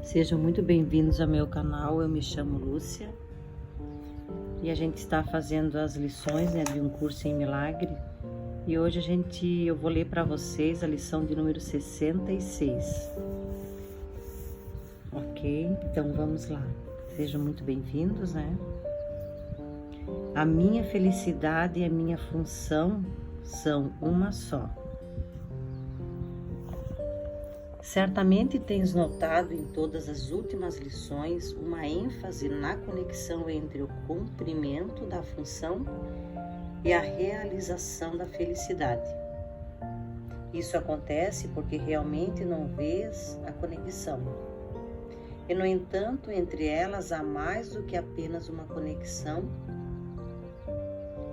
Sejam muito bem-vindos ao meu canal. Eu me chamo Lúcia e a gente está fazendo as lições, de um curso em milagre. E hoje eu vou ler para vocês a lição de número 66. Ok? Então vamos lá. Sejam muito bem-vindos, A minha felicidade e a minha função são uma só. Certamente tens notado em todas as últimas lições uma ênfase na conexão entre o cumprimento da função e a realização da felicidade. Isso acontece porque realmente não vês a conexão. E, no entanto, entre elas há mais do que apenas uma conexão.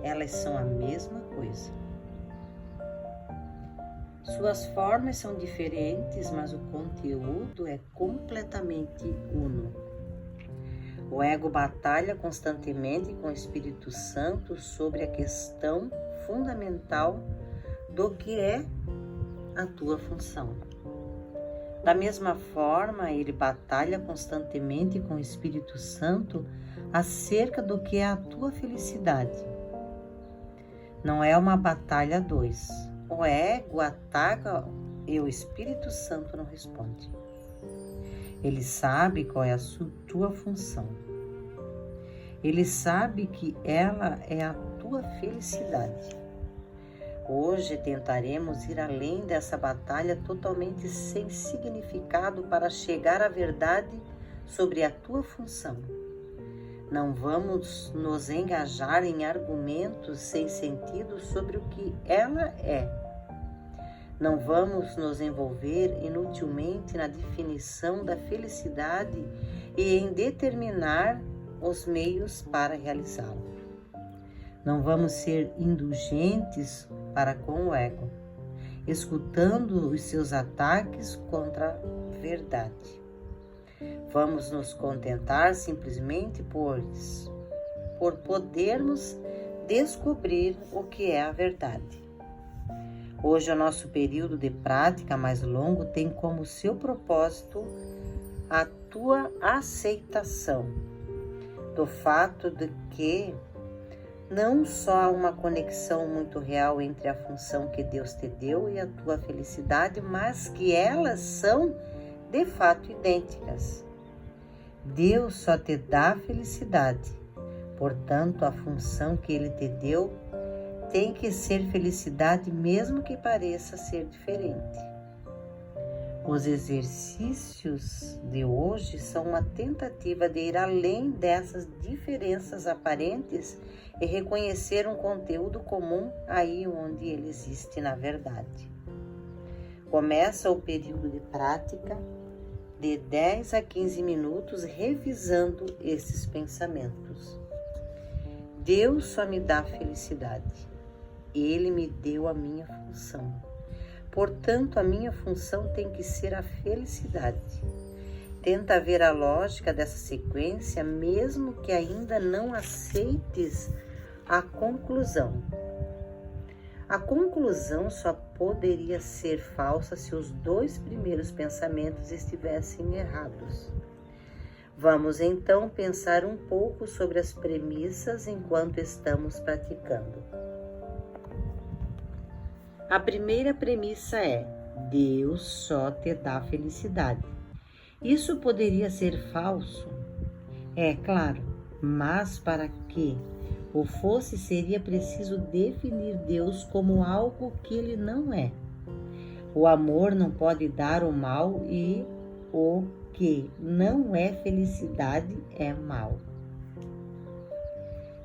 Elas são a mesma coisa. Suas formas são diferentes, mas o conteúdo é completamente uno. O ego batalha constantemente com o Espírito Santo sobre a questão fundamental do que é a tua função. Da mesma forma, ele batalha constantemente com o Espírito Santo acerca do que é a tua felicidade. Não é uma batalha a dois. O ego ataca e o Espírito Santo não responde. Ele sabe qual é a tua função. Ele sabe que ela é a tua felicidade. Hoje tentaremos ir além dessa batalha totalmente sem significado para chegar à verdade sobre a tua função. Não vamos nos engajar em argumentos sem sentido sobre o que ela é. Não vamos nos envolver inutilmente na definição da felicidade e em determinar os meios para realizá-la. Não vamos ser indulgentes para com o ego, escutando os seus ataques contra a verdade. Vamos nos contentar simplesmente por podermos descobrir o que é a verdade. Hoje, o nosso período de prática mais longo tem como seu propósito a tua aceitação do fato de que não só há uma conexão muito real entre a função que Deus te deu e a tua felicidade, mas que elas são de fato idênticas. Deus só te dá felicidade, portanto, a função que Ele te deu tem que ser felicidade, mesmo que pareça ser diferente. Os exercícios de hoje são uma tentativa de ir além dessas diferenças aparentes e reconhecer um conteúdo comum aí onde ele existe na verdade. Começa o período de prática de 10 a 15 minutos revisando esses pensamentos. Deus só me dá felicidade. Ele me deu a minha função. Portanto, a minha função tem que ser a felicidade. Tenta ver a lógica dessa sequência, mesmo que ainda não aceites a conclusão. A conclusão só poderia ser falsa se os dois primeiros pensamentos estivessem errados. Vamos então pensar um pouco sobre as premissas enquanto estamos praticando. A primeira premissa é: Deus só te dá felicidade. Isso poderia ser falso? É claro, mas para que o fosse, seria preciso definir Deus como algo que Ele não é. O amor não pode dar o mal e o que não é felicidade é mal.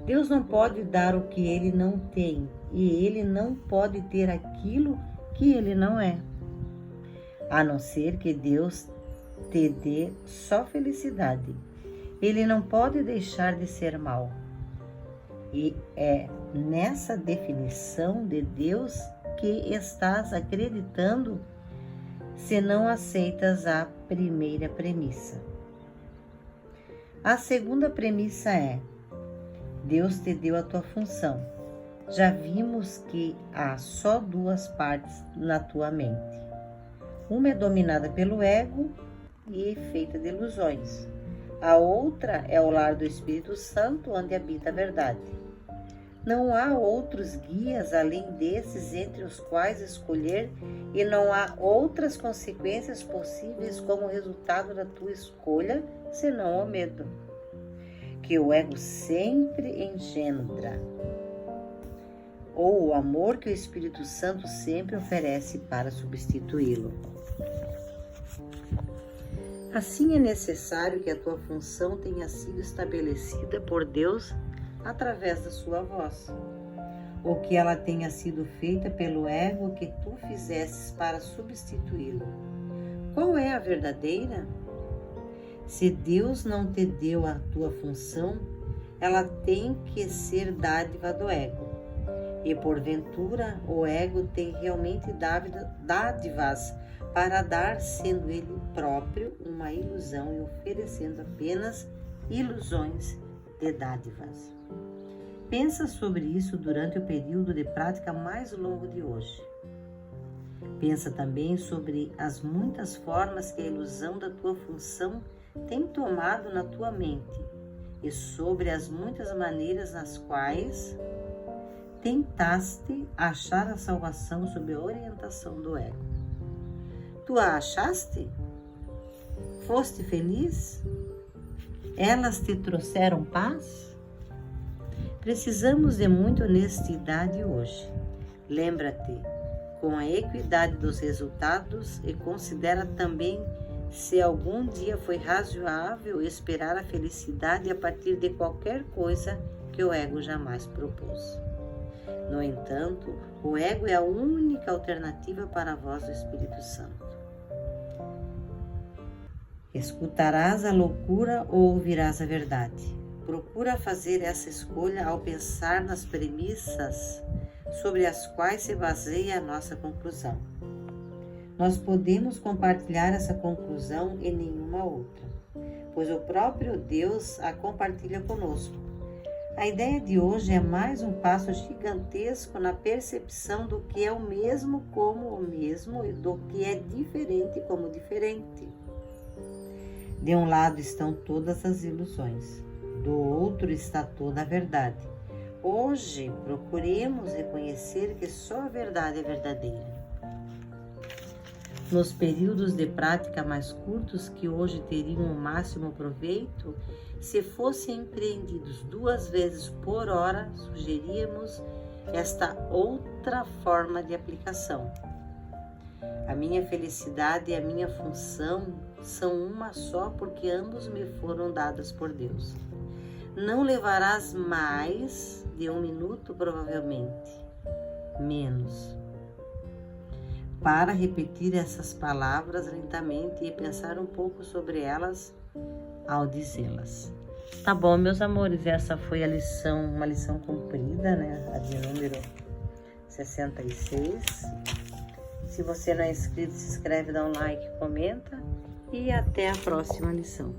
Deus não pode dar o que Ele não tem e Ele não pode ter aquilo que Ele não é. A não ser que Deus te dê só felicidade. Ele não pode deixar de ser mal. E é nessa definição de Deus que estás acreditando se não aceitas a primeira premissa. A segunda premissa é: Deus te deu a tua função. Já vimos que há só duas partes na tua mente. Uma é dominada pelo ego e feita de ilusões. A outra é o lar do Espírito Santo, onde habita a verdade. Não há outros guias além desses entre os quais escolher, e não há outras consequências possíveis como resultado da tua escolha, senão o medo, que o ego sempre engendra, ou o amor que o Espírito Santo sempre oferece para substituí-lo. Assim é necessário que a tua função tenha sido estabelecida por Deus através da sua voz, ou que ela tenha sido feita pelo ego que tu fizestes para substituí-lo. Qual é a verdadeira? Se Deus não te deu a tua função, ela tem que ser dádiva do ego. E porventura o ego tem realmente dádivas para dar, sendo ele próprio uma ilusão e oferecendo apenas ilusões de dádivas. Pensa sobre isso durante o período de prática mais longo de hoje. Pensa também sobre as muitas formas que a ilusão da tua função tem tomado na tua mente e sobre as muitas maneiras nas quais tentaste achar a salvação sob a orientação do ego. Tu a achaste? Foste feliz? Elas te trouxeram paz? Precisamos de muita honestidade hoje. Lembra-te com a equidade dos resultados e considera também se algum dia foi razoável esperar a felicidade a partir de qualquer coisa que o ego jamais propôs. No entanto, o ego é a única alternativa para a voz do Espírito Santo. Escutarás a loucura ou ouvirás a verdade? Procura fazer essa escolha ao pensar nas premissas sobre as quais se baseia a nossa conclusão. Nós podemos compartilhar essa conclusão e nenhuma outra, pois o próprio Deus a compartilha conosco. A ideia de hoje é mais um passo gigantesco na percepção do que é o mesmo como o mesmo e do que é diferente como diferente. De um lado estão todas as ilusões, do outro está toda a verdade. Hoje procuremos reconhecer que só a verdade é verdadeira. Nos períodos de prática mais curtos, que hoje teriam o máximo proveito, se fossem empreendidos 2 vezes por hora, sugeríamos esta outra forma de aplicação. A minha felicidade e a minha função são uma só, porque ambos me foram dadas por Deus. Não levarás mais de 1 minuto, provavelmente, menos, para repetir essas palavras lentamente e pensar um pouco sobre elas ao dizê-las. Tá bom, meus amores, essa foi a lição, uma lição comprida, né? A de número 66. Se você não é inscrito, se inscreve, dá um like, comenta e até a próxima lição.